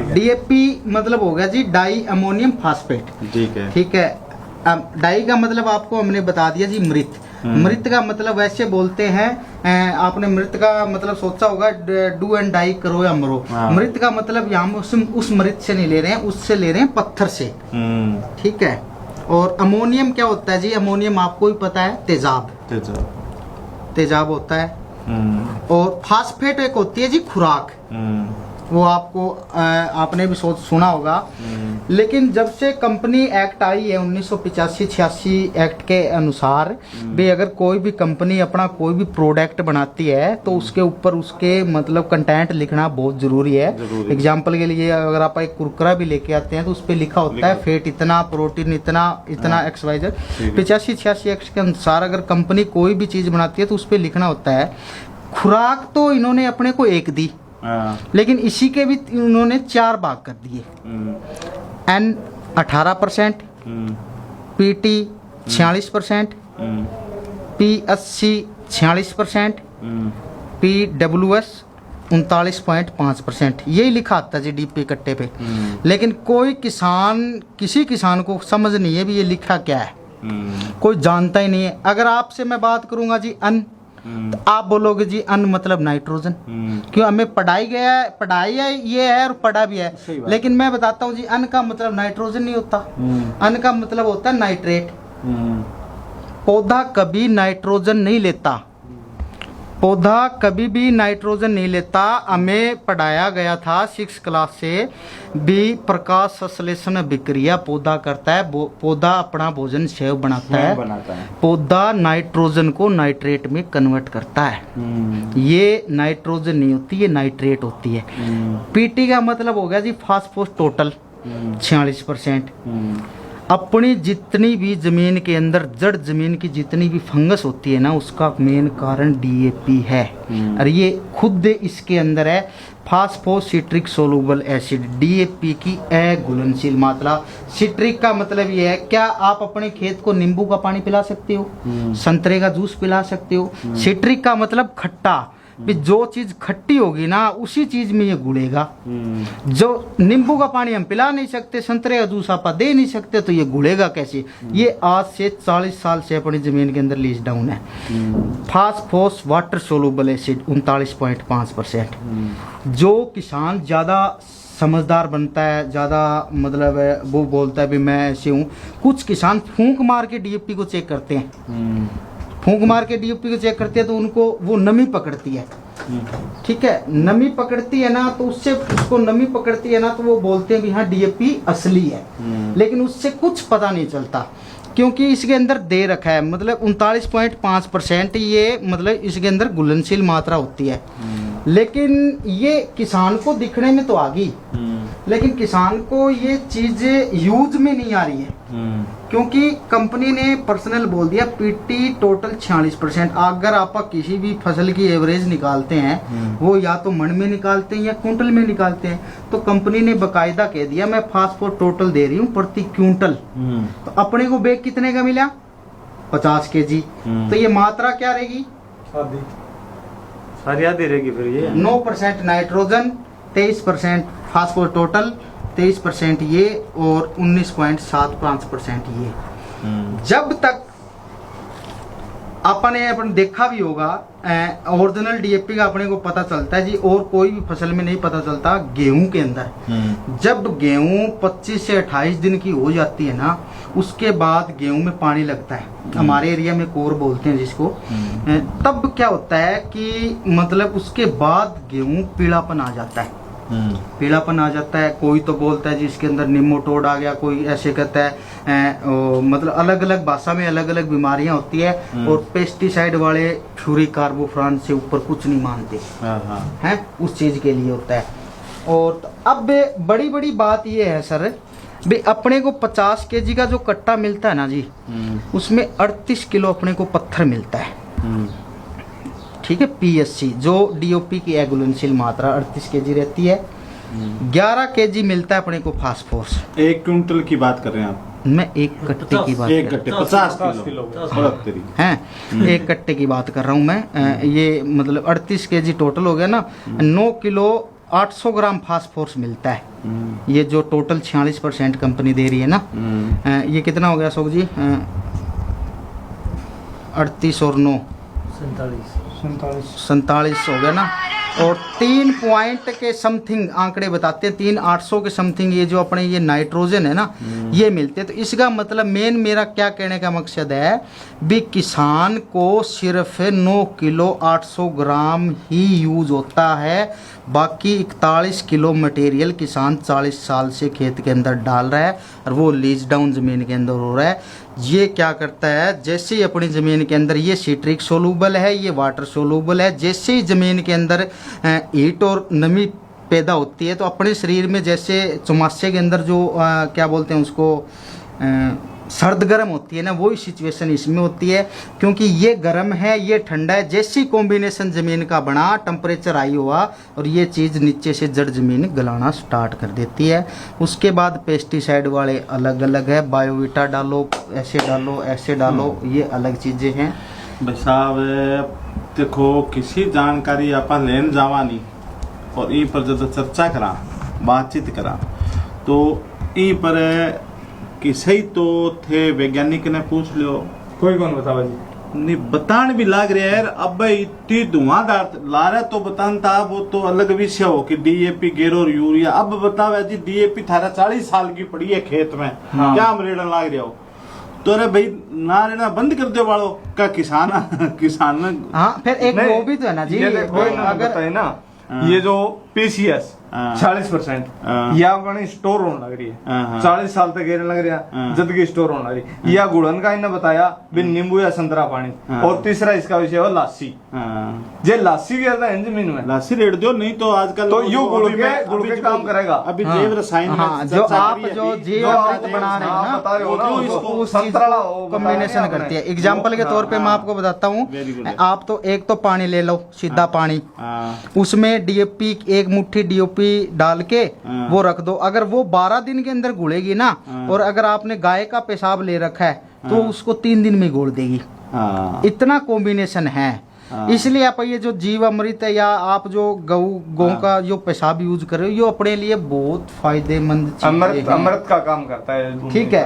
DAP मतलब हो गया जी डाई अमोनियम फास्फेट। ठीक है। ठीक है। डाई का मतलब आपको हमने बता दिया जी मृत। मृत का मतलब वैसे बोलते हैं, आपने मृत का मतलब सोचा होगा डू एंड डाई करो या मरो। मृत का मतलब यहाँ उस मृत से नहीं ले रहे हैं, उससे ले रहे हैं पत्थर से। ठीक है। और अमोनियम क्या होता है जी? अमोनियम आपको भी पता है, तेजाब। तेजाब होता है। और फास्फेट एक होती है जी खुराक। वो आपको आपने भी सुना होगा। लेकिन जब से कंपनी एक्ट आई है 1985-86 एक्ट के अनुसार भी, अगर कोई भी कंपनी अपना कोई भी प्रोडक्ट बनाती है तो उसके ऊपर उसके मतलब कंटेंट लिखना बहुत जरूरी है। एग्जाम्पल के लिए अगर आप एक कुरकुरा भी लेके आते हैं तो उस पर लिखा होता है फेट इतना, प्रोटीन इतना, इतना XYZ। 85-86 एक्ट के अनुसार अगर कंपनी कोई भी चीज बनाती है तो उस पर लिखना होता है। खुराक तो इन्होंने अपने को एक दी, लेकिन इसी के भी उन्होंने 4 भाग कर दिए। N 18%, PT 46%, P 80 46%, PWS 39.5%। यही लिखा आता है जी डीपी कट्टे पे। लेकिन कोई किसान, किसी किसान को समझ नहीं है भी ये लिखा क्या है, कोई जानता ही नहीं है। अगर आपसे मैं बात करूंगा जी अन, तो आप बोलोगे जी अन मतलब नाइट्रोजन। क्यों? हमें पढ़ाई है ये है और पढ़ा भी है। लेकिन मैं बताता हूँ जी अन का मतलब नाइट्रोजन नहीं होता। अन का मतलब होता है नाइट्रेट। पौधा कभी नाइट्रोजन नहीं लेता, पौधा कभी भी नाइट्रोजन नहीं लेता। हमें पढ़ाया गया था 6 क्लास से भी, प्रकाश संश्लेषण विक्रिया पौधा करता है। पौधा अपना भोजन सेव बनाता है। पौधा नाइट्रोजन को नाइट्रेट में कन्वर्ट करता है। ये नाइट्रोजन नहीं होती, ये नाइट्रेट होती है। पीटी का मतलब हो गया जी फास्फोरस टोटल 46%। अपनी जितनी भी जमीन के अंदर, जड़ जमीन की जितनी भी फंगस होती है ना, उसका मेन कारण डीएपी है। और ये खुद इसके अंदर है फास्फोसिट्रिक सोलुबल एसिड, डीएपी की अघुलनशील मात्रा। सिट्रिक का मतलब ये है, क्या आप अपने खेत को नींबू का पानी पिला सकते हो, संतरे का जूस पिला सकते हो। सिट्रिक का मतलब खट्टा, भी जो चीज खट्टी होगी ना उसी चीज में ये घुलेगा। जो नींबू का पानी हम पिला नहीं सकते, संतरे का जूस आप दे नहीं सकते, तो ये घुलेगा कैसे? ये आज से 40 साल से अपनी जमीन के अंदर लीज डाउन है। Phosphorus water soluble acid 39.5%। जो किसान ज्यादा समझदार बनता है, ज्यादा मतलब वो बोलता है भी मैं ऐसे हूँ। कुछ किसान फूंक मार के डीएपी को चेक करते हैं, फूंक मार के डीएपी को चेक करते हैं तो उनको वो नमी पकड़ती है। ठीक है, नमी पकड़ती है ना, तो उससे उसको नमी पकड़ती है ना, तो वो बोलते हैं भी हाँ डीएपी असली है। लेकिन उससे कुछ पता नहीं चलता, क्योंकि इसके अंदर दे रखा है मतलब 39.5% ये मतलब इसके अंदर घुलनशील मात्रा होती है। लेकिन ये किसान को दिखने में तो आ गई, लेकिन किसान को ये चीज यूज में नहीं आ रही है, क्योंकि कंपनी ने पर्सनल बोल दिया पीटी टोटल 46%। अगर आप किसी भी फसल की एवरेज निकालते हैं वो या तो मन में निकालते हैं या क्विंटल में निकालते हैं, तो कंपनी ने बकायदा कह दिया मैं फास्फोर टोटल दे रही हूँ प्रति क्विंटल। तो अपने को बैग कितने का मिला? 50 kg। तो ये मात्रा क्या रहेगी? सारी आधी रहेगी फिर ये। 9% नाइट्रोजन, 23% फास्फोर टोटल, 23% ये और 19.75% ये। जब तक अपन देखा भी होगा ओरिजिनल डीएपी का अपने को पता चलता है जी, और कोई भी फसल में नहीं पता चलता। गेहूं के अंदर जब गेहूं 25 से 28 दिन की हो जाती है ना, उसके बाद गेहूं में पानी लगता है, हमारे एरिया में कोर बोलते हैं जिसको। तब क्या होता है कि मतलब उसके बाद गेहूं पीलापन आ जाता है, पीलापन आ जाता है। कोई तो बोलता है जी इसके अंदर निमोटोड आ गया, कोई ऐसे कहता है मतलब अलग अलग भाषा में अलग अलग बीमारियां होती है। और पेस्टिसाइड वाले फ्लूरिकार्बोफ्रान से ऊपर कुछ नहीं मानते हैं, उस चीज के लिए होता है। और अब बड़ी बड़ी बात ये है सर भी, अपने को 50 kg का जो कट्टा मिलता है ना जी, उसमें 38 किलो अपने को पत्थर मिलता है। ठीक है, PSC जो डीओपी की घुलनशील मात्रा 38 kg रहती है। 11 kg मिलता है अपने को फास्फोरस। 1 क्विंटल की बात कर रहे हैं आप? मैं एक कट्टे की बात, एक कट्टे 50 किलो हैं, एक कट्टे की बात कर रहा हूँ मैं। ये मतलब 38 kg टोटल हो गया ना। 9 किलो 800 ग्राम फास्फोरस मिलता है। ये जो टोटल 46% कंपनी दे रही है ना, ये कितना हो गया अशोक जी? 38 और 9 47 हो गया ना। और 3 पॉइंट के समथिंग आंकड़े बताते हैं, 3,800 के समथिंग ये जो अपने ये नाइट्रोजन है ना, ये मिलते हैं। तो इसका मतलब मेन मेरा क्या कहने का मकसद है भी किसान को सिर्फ 9 किलो 800 ग्राम ही यूज होता है, बाकी 41 किलो मटेरियल किसान 40 साल से खेत के अंदर डाल रहा है और वो लीज डाउन ज़मीन के अंदर हो रहा है। ये क्या करता है, जैसे ही अपनी ज़मीन के अंदर ये सिट्रिक सोलूबल है, ये वाटर सोलूबल है, जैसे ही ज़मीन के अंदर हीट और नमी पैदा होती है तो अपने शरीर में जैसे चौमासे के अंदर जो क्या बोलते हैं उसको सर्द गर्म होती है ना, वही सिचुएशन इसमें होती है। क्योंकि ये गर्म है, ये ठंडा है, जैसी कॉम्बिनेशन ज़मीन का बना, टेम्परेचर हाई हुआ और ये चीज़ नीचे से जड़ ज़मीन गलाना स्टार्ट कर देती है। उसके बाद पेस्टिसाइड वाले अलग अलग है, बायोविटा डालो, ऐसे डालो, ये अलग चीज़ें हैं। भाई साहब देखो, किसी जानकारी अपन लेन जावा नहीं और ई पर जब चर्चा करा, बातचीत करा, तो ई पर कि सही तो थे वैज्ञानिक ने पूछ लो, कोई कौन बतावा जी? नहीं बतान भी लाग रहा है। अब इतनी धुआंधार ला रहा तो बतान था, वो तो अलग विषय हो कि डीएपी गेरो और यूरिया। अब बतावे जी डीएपी थारा 40 साल की पड़ी है खेत में, हाँ। क्या मरेड़ा लाग रहा हो? तो अरे भाई ना रेड़ा बंद कर दो वालों का किसान हाँ, फिर एक वो भी तो है ना जी, ये देखो अगर बताए ना, ये जो पीसीएस 40% या गणी स्टोर होने लग रही है, 40 साल तक गिरने लग रहा, जबकि स्टोर होने लग रही। या गुड़न का इन्हें बताया भी नींबू या संतरा पानी। और तीसरा इसका विषय है लासी। जे लासी गिरता है जमीन में, लासी रेट दो, नहीं तो आजकल तो यू गुड़ के काम करेगा। अभी जैव रसायन हाँ, जो आप जो जीव अमृत बना रहे हैं ना, उस चीज को कॉम्बिनेशन करती है। एग्जाम्पल के तौर पे मैं आपको बताता हूँ, आप तो एक तो पानी ले लो, सीधा पानी, उसमें डीएपी एक मुट्ठी डीओपी डाल के वो रख दो। अगर वो 12 दिन के अंदर घुलेगी ना, और अगर आपने गाय का पेशाब ले रखा है तो उसको 3 दिन में घोल देगी। इतना कॉम्बिनेशन है। इसलिए आप ये जो जीव अमृत है या आप जो गौ का जो पेशाब यूज कर रहे हो, ये अपने लिए बहुत फायदेमंद चीज है। अमृत का काम करता है। ठीक है।